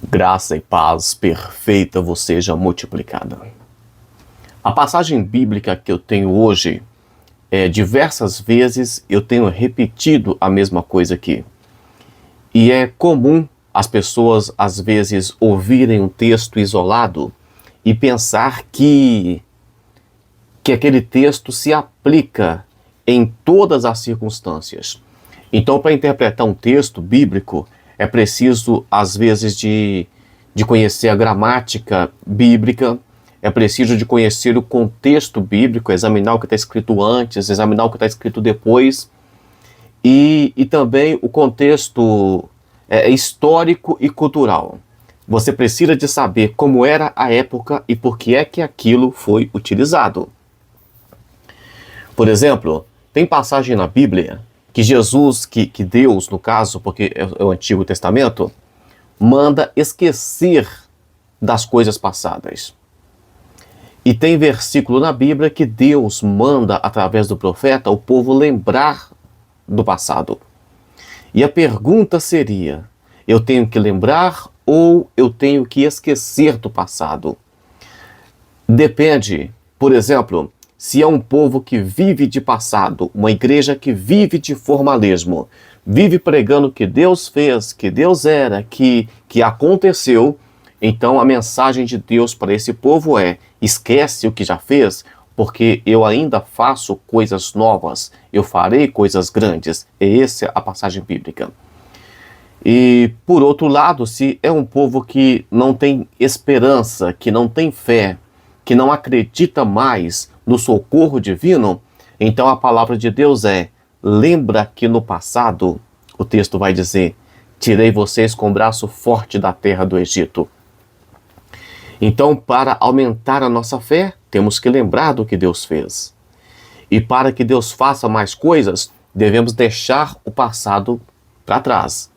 Graça e paz perfeita vos seja multiplicada. A passagem bíblica que eu tenho hoje, diversas vezes eu tenho repetido a mesma coisa aqui. E é comum as pessoas, às vezes, ouvirem um texto isolado e pensar que aquele texto se aplica em todas as circunstâncias. Então, para interpretar um texto bíblico, é preciso, às vezes, de conhecer a gramática bíblica, é preciso de conhecer o contexto bíblico, examinar o que está escrito antes, examinar o que está escrito depois, e também o contexto histórico e cultural. Você precisa de saber como era a época e por que é que aquilo foi utilizado. Por exemplo, tem passagem na Bíblia que Jesus, que Deus, no caso, porque é o Antigo Testamento, manda esquecer das coisas passadas. E tem versículo na Bíblia que Deus manda, através do profeta, o povo lembrar do passado. E a pergunta seria, eu tenho que lembrar ou eu tenho que esquecer do passado? Depende. Por exemplo, se é um povo que vive de passado, uma igreja que vive de formalismo, vive pregando que Deus fez, que Deus era, que aconteceu, então a mensagem de Deus para esse povo é: esquece o que já fez, porque eu ainda faço coisas novas, eu farei coisas grandes. Essa é a passagem bíblica. E, por outro lado, se é um povo que não tem esperança, que não tem fé, que não acredita mais no socorro divino, então a palavra de Deus é: lembra que no passado, o texto vai dizer, tirei vocês com o braço forte da terra do Egito. Então, para aumentar a nossa fé, temos que lembrar do que Deus fez. E para que Deus faça mais coisas, devemos deixar o passado para trás.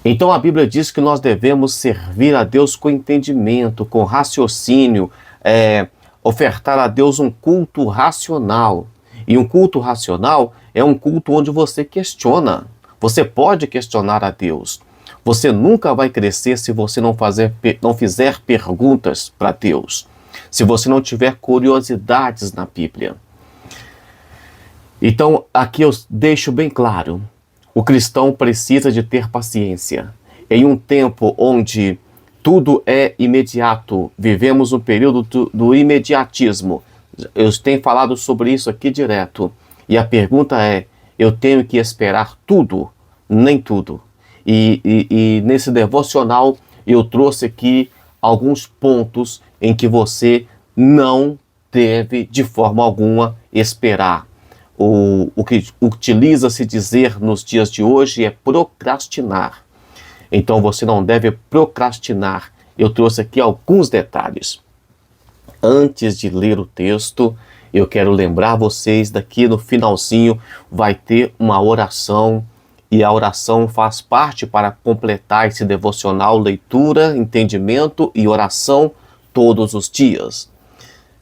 Então a Bíblia diz que nós devemos servir a Deus com entendimento, com raciocínio, ofertar a Deus um culto racional. E um culto racional é um culto onde você questiona. Você pode questionar a Deus. Você nunca vai crescer se você não fizer perguntas para Deus. Se você não tiver curiosidades na Bíblia. Então, aqui eu deixo bem claro. O cristão precisa de ter paciência. Em um tempo onde tudo é imediato, vivemos um período do imediatismo. Eu tenho falado sobre isso aqui direto. E a pergunta é, eu tenho que esperar tudo? Nem tudo. E nesse devocional eu trouxe aqui alguns pontos em que você não deve de forma alguma esperar. O que utiliza-se dizer nos dias de hoje é procrastinar. Então você não deve procrastinar. Eu trouxe aqui alguns detalhes. Antes de ler o texto, eu quero lembrar vocês daqui no finalzinho vai ter uma oração. E a oração faz parte para completar esse devocional, leitura, entendimento e oração todos os dias.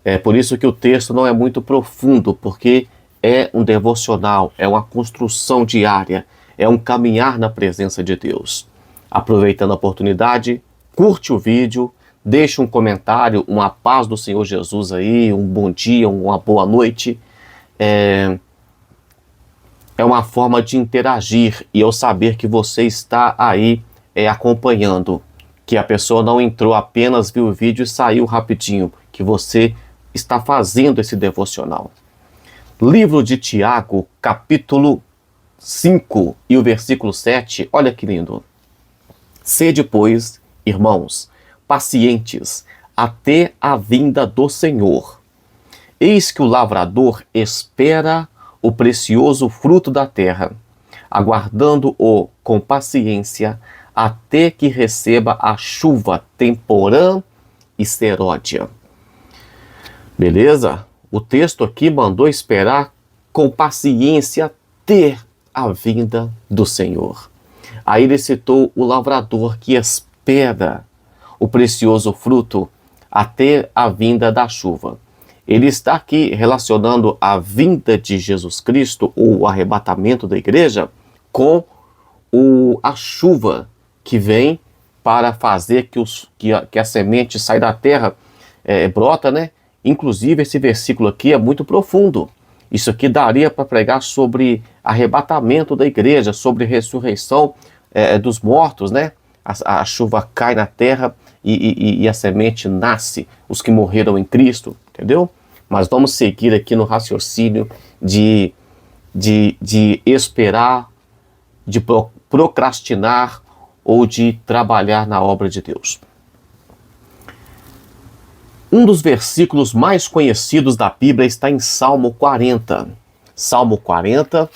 É por isso que o texto não é muito profundo, porque é um devocional, é uma construção diária, é um caminhar na presença de Deus. Aproveitando a oportunidade, curte o vídeo, deixa um comentário, uma paz do Senhor Jesus aí, um bom dia, uma boa noite. É uma forma de interagir e eu saber que você está aí acompanhando, que a pessoa não entrou, apenas viu o vídeo e saiu rapidinho, que você está fazendo esse devocional. Livro de Tiago, capítulo 5 e o versículo 7, olha que lindo. Sede, pois, irmãos, pacientes até a vinda do Senhor. Eis que o lavrador espera o precioso fruto da terra, aguardando-o com paciência até que receba a chuva temporã e seródia. Beleza? O texto aqui mandou esperar com paciência até a vinda do Senhor. Aí ele citou o lavrador que espera o precioso fruto até a vinda da chuva. Ele está aqui relacionando a vinda de Jesus Cristo, ou o arrebatamento da igreja, com a chuva que vem para fazer que a semente saia da terra, brota, né? Inclusive, esse versículo aqui é muito profundo. Isso aqui daria para pregar sobre arrebatamento da igreja, sobre ressurreição dos mortos, né? A chuva cai na terra e a semente nasce, os que morreram em Cristo, entendeu? Mas vamos seguir aqui no raciocínio de esperar, de procrastinar ou de trabalhar na obra de Deus. Um dos versículos mais conhecidos da Bíblia está em Salmo 40. Salmo 40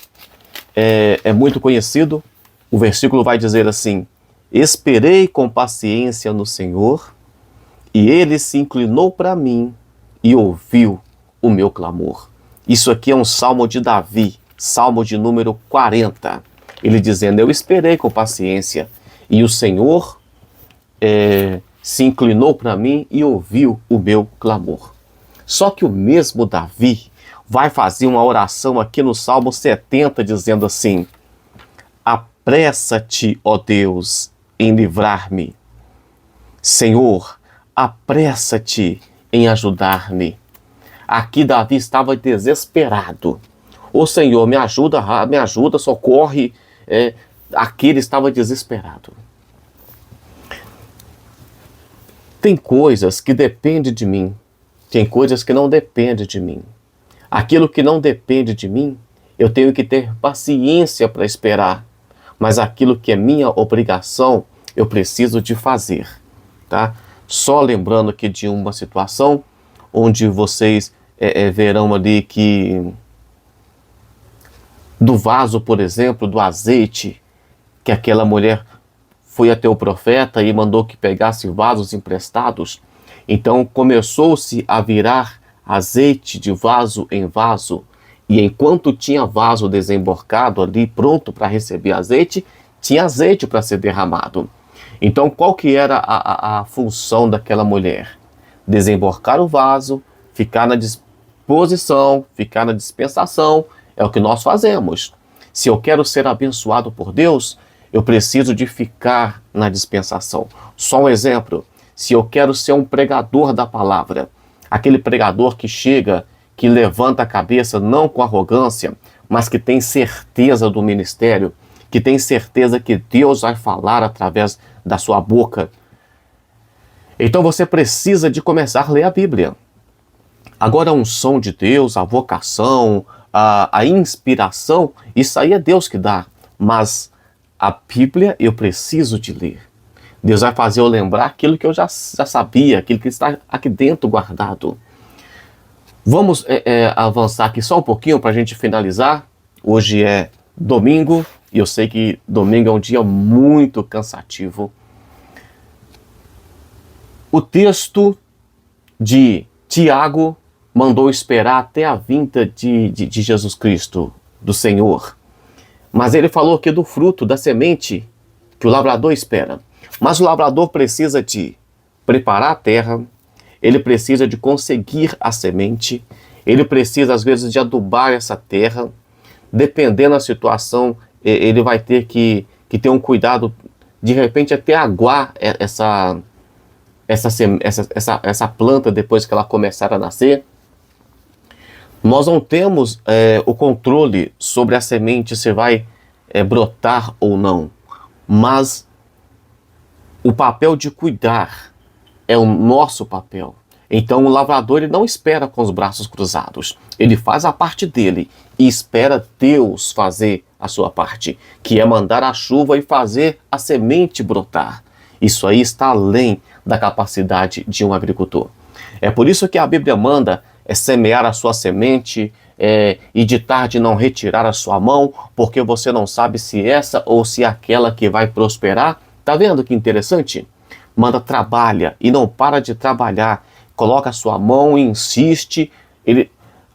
é muito conhecido. O versículo vai dizer assim: esperei com paciência no Senhor, e Ele se inclinou para mim e ouviu o meu clamor. Isso aqui é um salmo de Davi, salmo de número 40. Ele dizendo: eu esperei com paciência, e o Senhor se inclinou para mim e ouviu o meu clamor. Só que o mesmo Davi vai fazer uma oração aqui no Salmo 70, dizendo assim: apressa-te, ó Deus, em livrar-me. Senhor, apressa-te em ajudar-me. Aqui Davi estava desesperado. Ô Senhor, me ajuda, socorre. Aqui ele estava desesperado. Tem coisas que dependem de mim, tem coisas que não dependem de mim. Aquilo que não depende de mim, eu tenho que ter paciência para esperar. Mas aquilo que é minha obrigação, eu preciso de fazer, tá? Só lembrando aqui de uma situação onde vocês verão ali que do vaso, por exemplo, do azeite, que aquela mulher foi até o profeta e mandou que pegasse vasos emprestados. Então começou-se a virar azeite de vaso em vaso, e enquanto tinha vaso desemborcado ali, pronto para receber azeite, tinha azeite para ser derramado. Então qual que era a função daquela mulher? Desemborcar o vaso, ficar na disposição, ficar na dispensação. É o que nós fazemos. Se eu quero ser abençoado por Deus, eu preciso de ficar na dispensação. Só um exemplo: se eu quero ser um pregador da palavra, aquele pregador que chega, que levanta a cabeça não com arrogância, mas que tem certeza do ministério, que tem certeza que Deus vai falar através da sua boca, então você precisa de começar a ler a Bíblia. Agora a unção de Deus, a vocação, a inspiração, isso aí é Deus que dá, mas a Bíblia eu preciso de ler. Deus vai fazer eu lembrar aquilo que eu já sabia, aquilo que está aqui dentro guardado. Vamos avançar aqui só um pouquinho para a gente finalizar. Hoje é domingo e eu sei que domingo é um dia muito cansativo. O texto de Tiago mandou esperar até a vinda de Jesus Cristo, do Senhor. Mas ele falou aqui do fruto, da semente, que o lavrador espera. Mas o lavrador precisa de preparar a terra, ele precisa de conseguir a semente, ele precisa às vezes de adubar essa terra. Dependendo da situação, ele vai ter que ter um cuidado, de repente até aguar essa planta depois que ela começar a nascer. Nós não temos o controle sobre a semente se vai brotar ou não, mas o papel de cuidar é o nosso papel. Então o lavrador ele não espera com os braços cruzados, ele faz a parte dele e espera Deus fazer a sua parte, que é mandar a chuva e fazer a semente brotar. Isso aí está além da capacidade de um agricultor. É por isso que a Bíblia manda semear a sua semente e de tarde não retirar a sua mão, porque você não sabe se essa ou se aquela que vai prosperar. Tá vendo que interessante? Manda, trabalha e não para de trabalhar. Coloca a sua mão e insiste.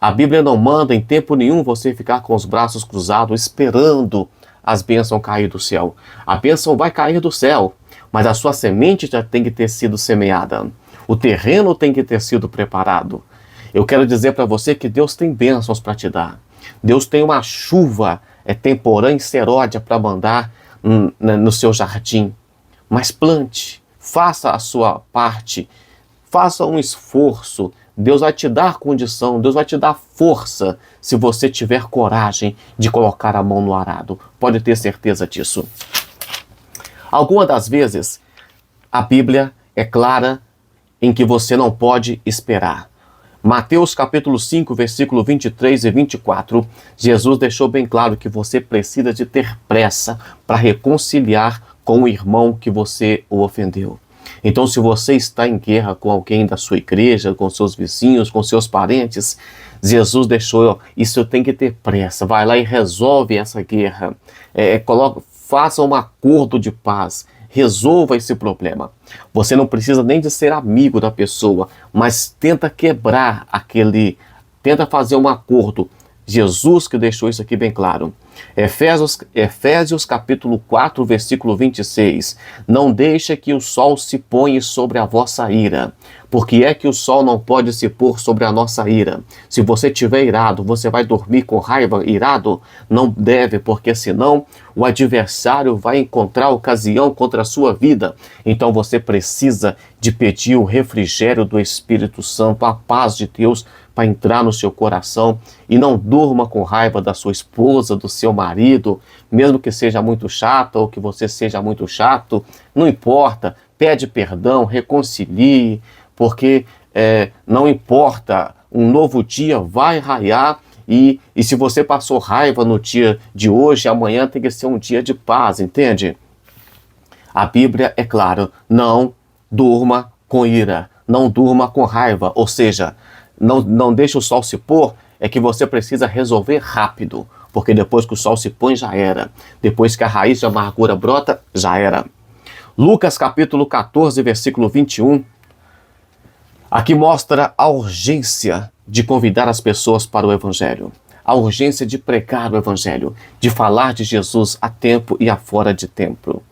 A Bíblia não manda em tempo nenhum você ficar com os braços cruzados esperando as bênçãos cair do céu. A bênção vai cair do céu, mas a sua semente já tem que ter sido semeada. O terreno tem que ter sido preparado. Eu quero dizer para você que Deus tem bênçãos para te dar. Deus tem uma chuva temporã e seródia para mandar no seu jardim. mas plante, faça a sua parte, faça um esforço. Deus vai te dar condição, Deus vai te dar força se você tiver coragem de colocar a mão no arado. Pode ter certeza disso. Algumas das vezes, a Bíblia é clara em que você não pode esperar. Mateus capítulo 5, versículo 23 e 24, Jesus deixou bem claro que você precisa de ter pressa para reconciliar com o irmão que você o ofendeu. Então, se você está em guerra com alguém da sua igreja, com seus vizinhos, com seus parentes, Jesus deixou, isso tem que ter pressa. Vai lá e resolve essa guerra. Faça um acordo de paz. Resolva esse problema. Você não precisa nem de ser amigo da pessoa, mas tenta tenta fazer um acordo. Jesus que deixou isso aqui bem claro. Efésios capítulo 4, versículo 26. Não deixe que o sol se ponha sobre a vossa ira. Porque é que o sol não pode se pôr sobre a nossa ira. Se você estiver irado, você vai dormir com raiva, irado? Não deve, porque senão o adversário vai encontrar ocasião contra a sua vida. Então você precisa de pedir o refrigério do Espírito Santo, a paz de Deus, para entrar no seu coração. E não durma com raiva da sua esposa, do seu marido, mesmo que seja muito chata ou que você seja muito chato, não importa, pede perdão, reconcilie, porque não importa, um novo dia vai raiar e se você passou raiva no dia de hoje, amanhã tem que ser um dia de paz, entende? A Bíblia é clara, não durma com ira, não durma com raiva, ou seja, não deixe o sol se pôr, é que você precisa resolver rápido, porque depois que o sol se põe já era, depois que a raiz de amargura brota, já era. Lucas capítulo 14, versículo 21, aqui mostra a urgência de convidar as pessoas para o Evangelho, a urgência de pregar o Evangelho, de falar de Jesus a tempo e a fora de tempo.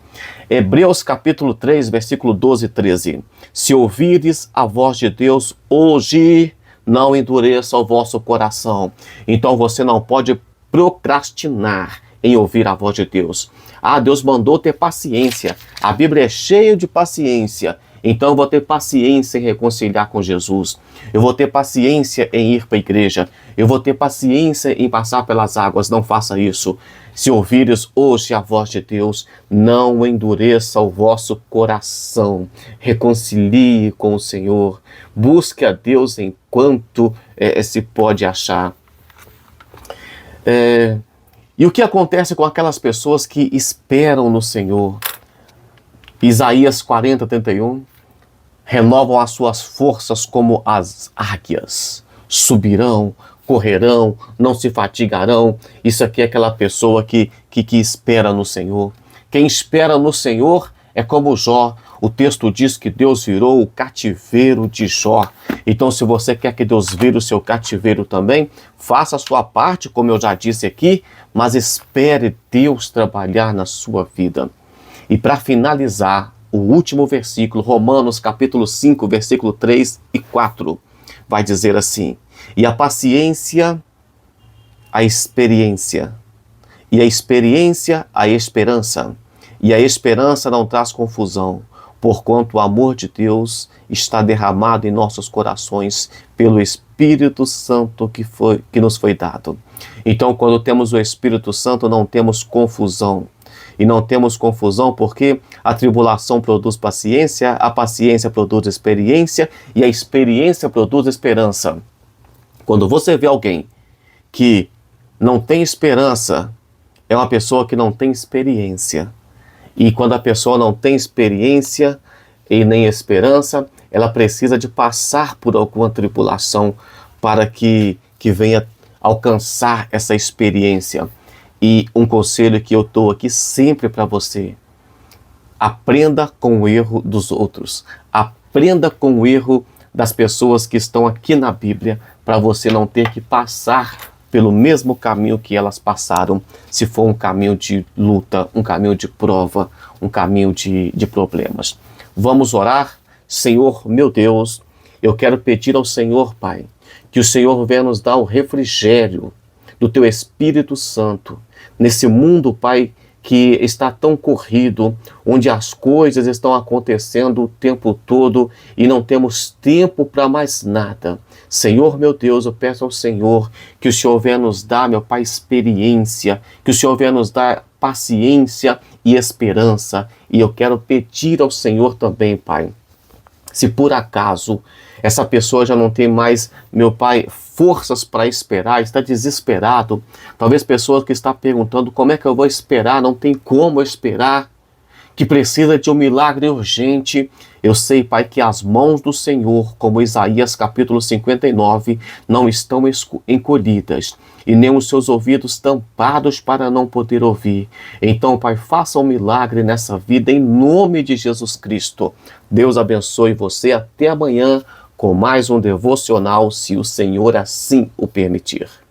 Hebreus capítulo 3, versículo 12 e 13. Se ouvires a voz de Deus hoje, não endureça o vosso coração. Então você não pode procrastinar em ouvir a voz de Deus. Deus mandou ter paciência. A Bíblia é cheia de paciência. Então eu vou ter paciência em reconciliar com Jesus. Eu vou ter paciência em ir para a igreja. Eu vou ter paciência em passar pelas águas. Não faça isso. Se ouvires hoje a voz de Deus, não endureça o vosso coração. Reconcilie com o Senhor. Busque a Deus enquanto se pode achar. E o que acontece com aquelas pessoas que esperam no Senhor? Isaías 40, 31. Renovam as suas forças como as águias. Subirão, correrão, não se fatigarão. Isso aqui é aquela pessoa que espera no Senhor. Quem espera no Senhor é como Jó. O texto diz que Deus virou o cativeiro de Jó. Então, se você quer que Deus vire o seu cativeiro também, faça a sua parte, como eu já disse aqui, mas espere Deus trabalhar na sua vida. E para finalizar, o último versículo, Romanos capítulo 5, versículo 3 e 4, vai dizer assim: e a paciência, a experiência, e a experiência, a esperança, e a esperança não traz confusão, porquanto o amor de Deus está derramado em nossos corações pelo Espírito Santo que nos foi dado. Então, quando temos o Espírito Santo, não temos confusão. E não temos confusão porque a tribulação produz paciência, a paciência produz experiência e a experiência produz esperança. Quando você vê alguém que não tem esperança, é uma pessoa que não tem experiência. E quando a pessoa não tem experiência e nem esperança, ela precisa de passar por alguma tribulação para que venha alcançar essa experiência. E um conselho que eu dou aqui sempre para você: aprenda com o erro dos outros. Aprenda com o erro das pessoas que estão aqui na Bíblia, para você não ter que passar pelo mesmo caminho que elas passaram, se for um caminho de luta, um caminho de prova, um caminho de problemas. Vamos orar? Senhor, meu Deus, eu quero pedir ao Senhor, Pai, que o Senhor venha nos dar o refrigério do Teu Espírito Santo, nesse mundo, Pai, que está tão corrido, onde as coisas estão acontecendo o tempo todo e não temos tempo para mais nada. Senhor, meu Deus, eu peço ao Senhor que o Senhor venha nos dar, meu Pai, experiência, que o Senhor venha nos dar paciência e esperança. E eu quero pedir ao Senhor também, Pai, se por acaso essa pessoa já não tem mais, meu Pai, forças para esperar, está desesperado, talvez pessoas que estão perguntando como é que eu vou esperar, não tem como eu esperar, que precisa de um milagre urgente. Eu sei, Pai, que as mãos do Senhor, como Isaías capítulo 59, não estão encolhidas e nem os seus ouvidos tampados para não poder ouvir. Então, Pai, faça um milagre nessa vida em nome de Jesus Cristo. Deus abençoe você. Até amanhã com mais um devocional, se o Senhor assim o permitir.